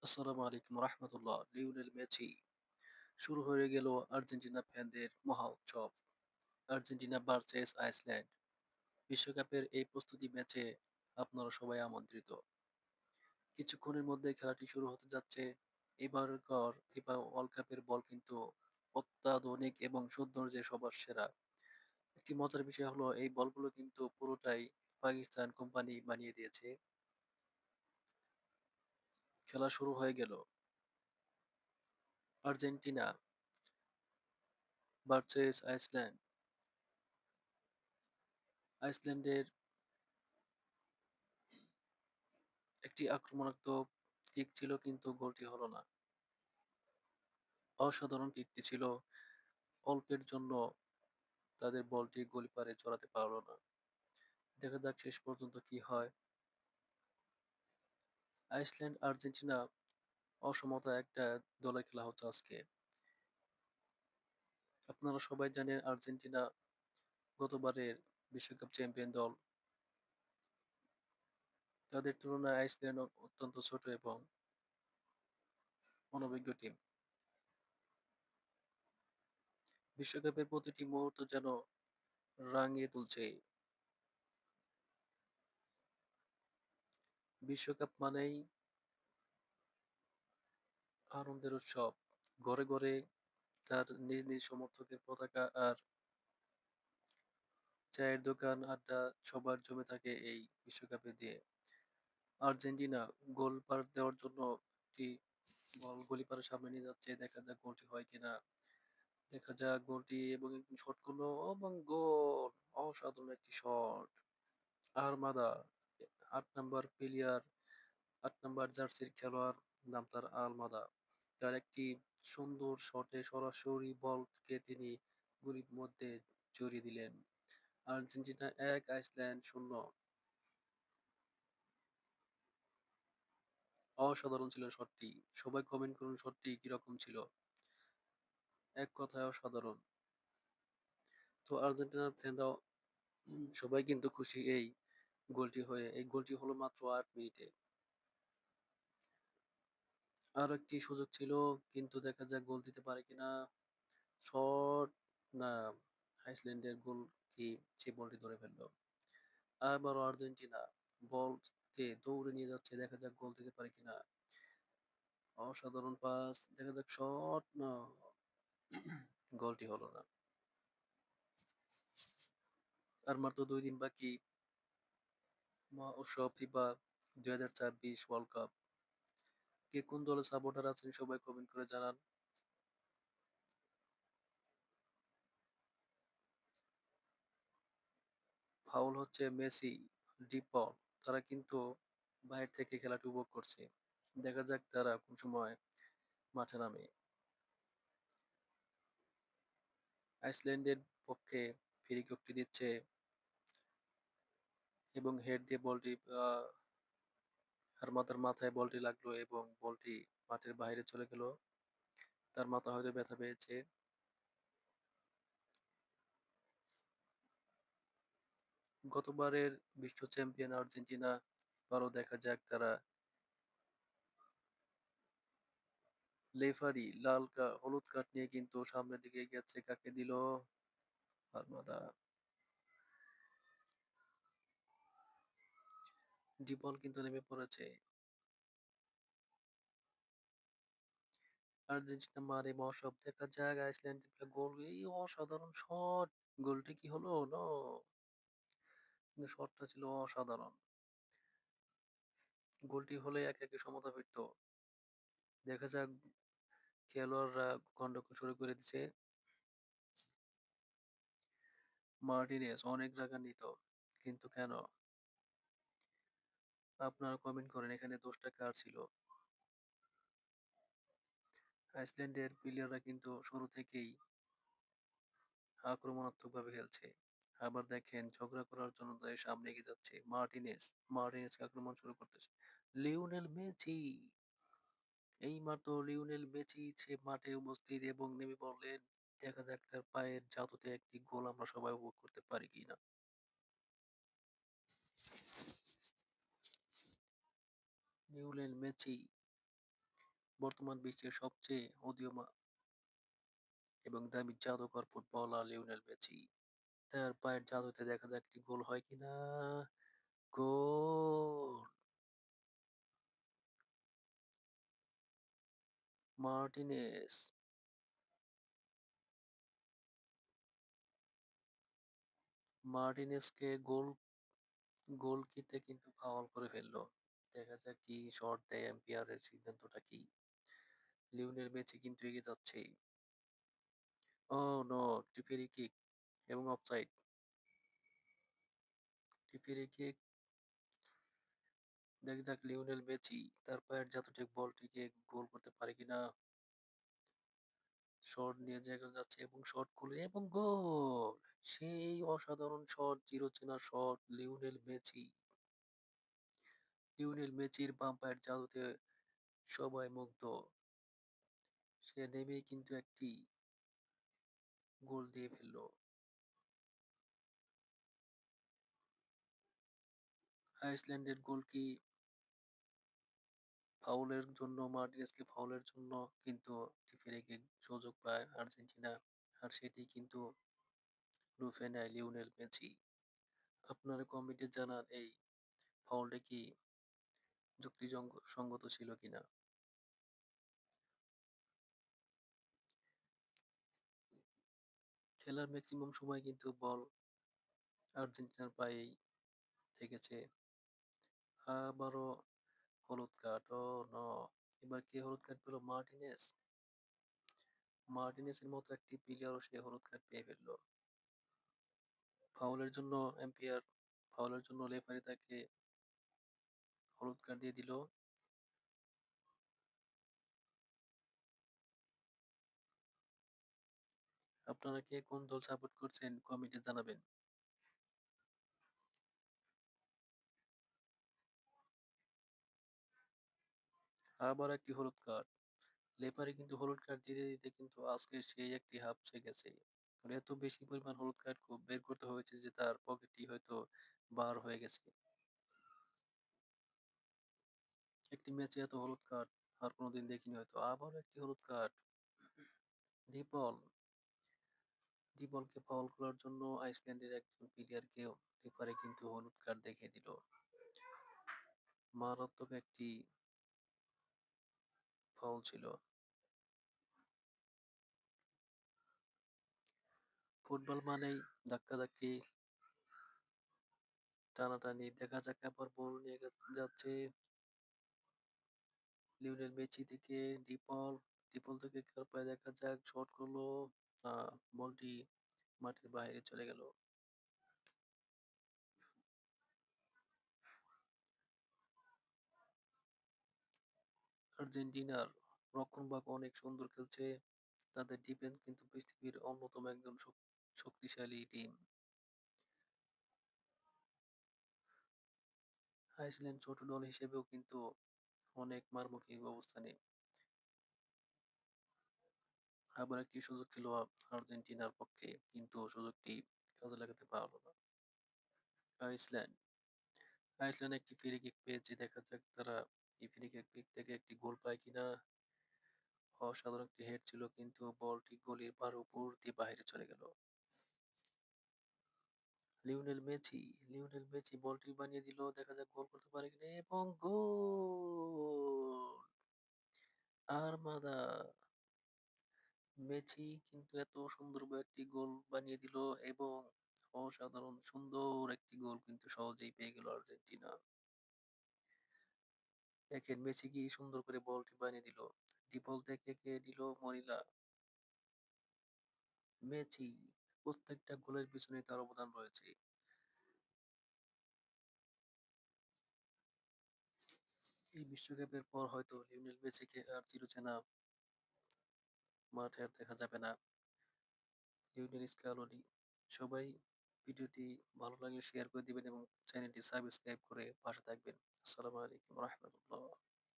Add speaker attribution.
Speaker 1: আসসালামু আলাইকুম রহমতুল্লাহ। Lionel Messi শুরু হয়ে গেল আর্জেন্টিনা ফ্যানদের মহা উৎসব। আর্জেন্টিনা ভার্সেস আইসল্যান্ড বিশ্বকাপের এই প্রস্তুতি ম্যাচে আপনারা সবাই আমন্ত্রিত। কিছুক্ষণের মধ্যে খেলাটি শুরু হতে যাচ্ছে। এবারকার ফিফা ওয়ার্ল্ড কাপের বল কিন্তু অত্যাধুনিক এবং সৌন্দর্যে সবার সেরা। একটি মজার বিষয় হলো এই বলগুলো কিন্তু পুরোটাই পাকিস্তান কোম্পানি বানিয়ে দিয়েছে। খেলা শুরু হয়ে গেল। Argentina versus Iceland. আইসল্যান্ডের একটি আক্রমণাত্মক কিক ছিল কিন্তু গোলটি হলো না। অসাধারণ কিকটি ছিল। অল্পের জন্য তাদের বলটি গলিপারে জড়াতে পারল না। দেখা যাক শেষ পর্যন্ত কি হয়। আইসল্যান্ড আর্জেন্টিনা অসমতা একটা দলের খেলা হচ্ছে আজকে। আপনারা সবাই জানেন আর্জেন্টিনা গতবারের বিশ্বকাপ চ্যাম্পিয়ন দল। তাদের তুলনায় আইসল্যান্ড অত্যন্ত ছোট এবং অনভিজ্ঞ টিম। বিশ্বকাপের প্রতিটি মুহূর্ত যেন রাঙিয়ে তুলছে। বিশ্বকাপ মানেই আনন্দের উৎসব। ঘরে ঘরে তার নিজ নিজ সমর্থকের পতাকা আর চায়ের দোকান, আড্ডা সবার জমে থাকে এই বিশ্বকাপে দিয়ে। আর্জেন্টিনা গোল পার দেওয়ার জন্য একটি বল গলিপারের সামনে নিয়ে যাচ্ছে। দেখা যাক গোলটি হয় কিনা। দেখা যাক গোলটি এবং একটি শট করলো এবং গোল! অসাধারণ একটি শট। আর্মাদা ৮ নাম্বার প্লেয়ার, ৮ নাম্বার জার্সির খেলোয়াড়, নাম তার আলমাদা। তার একটি সুন্দর শটে সরাসরি বলকে তিনি গুলির মধ্যে জড়িয়ে দিলেন। Argentina ১, Iceland ০। অসাধারণ ছিল শটটি। সবাই কমেন্ট করুন শটটি কিরকম ছিল। এক কথায় অসাধারণ। তো আর্জেন্টিনার ফ্যানরাও সবাই কিন্তু খুশি এই গোলটি হয়ে। এই গোলটি হলো মাত্র ৮ মিনিটে। আরো একটি সুযোগ ছিল কিন্তু দেখা যাক গোল দিতে পারে কিনা। শট না, আইসল্যান্ডের গোল কি সে বলটি ধরে ফেলল। আবারও আর্জেন্টিনা বলকে দৌড়ে নিয়ে যাচ্ছে। দেখা যাক গোল দিতে পারে কিনা। অসাধারণ পাস। দেখা যাক শট না, গোলটি হলো না। আর মাত্র ২ দিন বাকি মহোৎসব ফিফা ২০২৬ ওয়ার্ল্ড কাপ। কে কোন দলের সাপোর্টার আছেন সবাই কমেন্ট করে জানান। ফাউল হচ্ছে মেসি, ডিপল তারা কিন্তু বাইরে থেকে খেলাটি উপভোগ করছে। দেখা যাক তারা কোন সময় মাঠে নামে। আইসল্যান্ডের পক্ষে ফ্রি কিকটি দিচ্ছে এবং হেড দিয়ে বলটি হারমাতার মাথায় বলটি লাগলো এবং বলটি মাঠের বাইরে চলে গেল। তার মাথা হয়তো ব্যথা পেয়েছে। গতবারের বিশ্ব চ্যাম্পিয়ন আর্জেন্টিনা, এবারও দেখা যাক তারা। রেফারি হলুদ কার্ড নিয়ে কিন্তু সামনের দিকে এগিয়ে যাচ্ছে। কাকে দিল? আর্মাদা। ডিপল কিন্তু নেমে পড়েছে। আর্জেন্টিনা মারে মহাসব। দেখা যাক আইসল্যান্ডের গোল। এই অসাধারণ শট! গোলটি কি হলো? নো! কিন্তু শটটা ছিল অসাধারণ। গোলটি হলে ১-১ এ সমতা ফিরত। দেখা যাক খেলোয়াড়রা গন্ডগোল শুরু করে দিচ্ছে। মার্টিনেজ অনেক রাগান্বিত। কিন্তু কেন? আপনারা কমেন্ট করেন এখানে দোষটা কার ছিল? আইসল্যান্ডের প্লেয়াররা কিন্তু শুরু থেকেই আক্রমণাত্মকভাবে খেলছে। আবার দেখেন ঝগড়া করার জন্য তাদের সামনে এগিয়ে যাচ্ছে। মার্টিনেজকে আক্রমণ শুরু করতেছে। Lionel Messi! এইমাত্র লিওনেল মেসি সে মাঠে উপস্থিত এবং নেমে পড়লেন। দেখা যাক তার পায়ের জাদুতে একটি গোল আমরা সবাই উপভোগ করতে পারি কিনা। লিওনেল মেসি বর্তমান বিশ্বের সবচেয়ে উদীয়মান এবং দামি জাদুকর ফুটবলার লিওনেল মেসি। তার পায়ের জাদুতে দেখা যাক একটি গোল হয় কিনা। গোল! মার্টিনেজ। মার্টিনেজকে গোলকিতে কিন্তু ফাউল করে ফেলল। দেখা যাক কি শট দেয়, এম্পায়ারের সিদ্ধান্তটা কি? লিওনেল মেসি কিন্তু এগিয়ে যাচ্ছেই। Oh no! একটি ফ্রি কিক এবং অফসাইড। একটি ফ্রি কিক। দেখা যাক লিওনেল মেসি তার পায়ের জাদুতে বলটিকে গোল করতে পারে কিনা। শট নিয়ে জায়গা যাচ্ছে এবং শট করলে এবং গোল! সেই অসাধারণ শট, চিরচেনা শট লিওনেল মেসি। লিওনেল মেসির বাম পায়ের জাদুতে সবাই মুগ্ধ। সে নেমেই কিন্তু একটি গোল দিয়ে ফেলল। আইসল্যান্ডের গোল কি ফাউলের জন্য মার্টিনেজকে ফাউলের জন্য কিন্তু একটি ফ্রি কিক সুযোগ পায় আর্জেন্টিনা। আর সেটি কিন্তু লুফে নেয় লিওনেল মেসি। আপনারা কমেন্টে জানান এই ফাউলটা কি সঙ্গত ছিল কিনা? খেলার ম্যাক্সিমাম সময় কিন্তু বল আর্জেন্টিনার পায়েই থেকেছে। আবারও হলুদ কার্ড। Oh no! এবার কে হলুদ কার্ড পেল? মার্টিনেজ। মার্টিনেজের মতো একটি প্লেয়ারও সে হলুদ কার্ড পেয়ে ফেলল। ফাউলের জন্য এম্পায়ার ফাউলের জন্য রেফারি তাকে হলুদ কার্ড দিয়ে দিল। আপনারা কে কোন দল সাপোর্ট করছেন কমেন্টে জানাবেন। আবার একটি হলুদ কার্ড। রেফারি কিন্তু হলুদ কার্ড দিতে দিতে কিন্তু আজকে সেই একটি হাঁপছে গেছে। আর এত বেশি পরিমাণ হলুদ কার্ড বের করতে হয়েছে যে তার পকেটটি হয়তো বার হয়ে গেছে। একটি ম্যাচে এত হলুদ কার্ড আর কোনোদিন দেখিনি হয়তো। আবার একটি হলুদ কার্ড। ডিপল ডিপলকে ফাউল করার জন্য আইসল্যান্ডের একজন প্লেয়ারকে রেফারি কিন্তু হলুদ কার্ড দেখিয়ে দিল। মারাত্মক একটি ফাউল ছিল। ফুটবল মানেই ধাক্কাধাক্কি, টানাটানি। দেখা যাক আবার বল নিয়ে যাচ্ছে লিওনেল মেসি থেকে ডিপল। ডিপল থেকে কার পায়ে দেখা যাক শট করলো। বলটি মাঠের বাইরে চলে গেল। আর্জেন্টিনার রক্ষণভাগ অনেক সুন্দর খেলছে। তাদের ডিফেন্স কিন্তু পৃথিবীর অন্যতম একজন শক্তিশালী টিম। আইসল্যান্ড ছোট দল হিসেবেও কিন্তু অনেক মারমুখী অবস্থানে। আবার একটি সুযোগ ছিল আর্জেন্টিনার পক্ষে, কিন্তু সুযোগটি কাজে লাগাতে পারলো না আইসল্যান্ড। আইসল্যান্ড একটি ফ্রি কিক পেয়েছে, দেখা যাক তারা এই ফ্রি কিক থেকে একটি গোল পায় কিনা। অসাধারণ একটি হেড ছিল কিন্তু বলটি গলির পার উপর দিয়ে বাইরে চলে গেল। লিওনেল মেসি লিওনেল মেসি বলটি বানিয়ে দিল, দেখা যাক গোল করতে পারে কিনা এবং গোল! আর্মাদা মেসি কিন্তু এত সুন্দর একটি গোল বানিয়ে দিল এবং অসাধারণ সুন্দর একটি গোল কিন্তু সহজেই পেয়ে গেল আর্জেন্টিনা। দেখেন মেসি কি সুন্দর করে বলটি বানিয়ে দিল। ডিপল থেকে কে দিল? মরিলা। মেসি প্রত্যেকটা গোলের পিছনে তার অবদান রয়েছে। এই বিশ্বকাপের পর হয়তো লিওনেল মেসিকে আর চিরচেনা মাঠে আর দেখা যাবে না। Lionel Scaloni. সবাই ভিডিওটি ভালো লাগলে শেয়ার করে দিবেন এবং চ্যানেলটি সাবস্ক্রাইব করে পাশে থাকবেন। আসসালামু আলাইকুম রহমতুল্লাহ।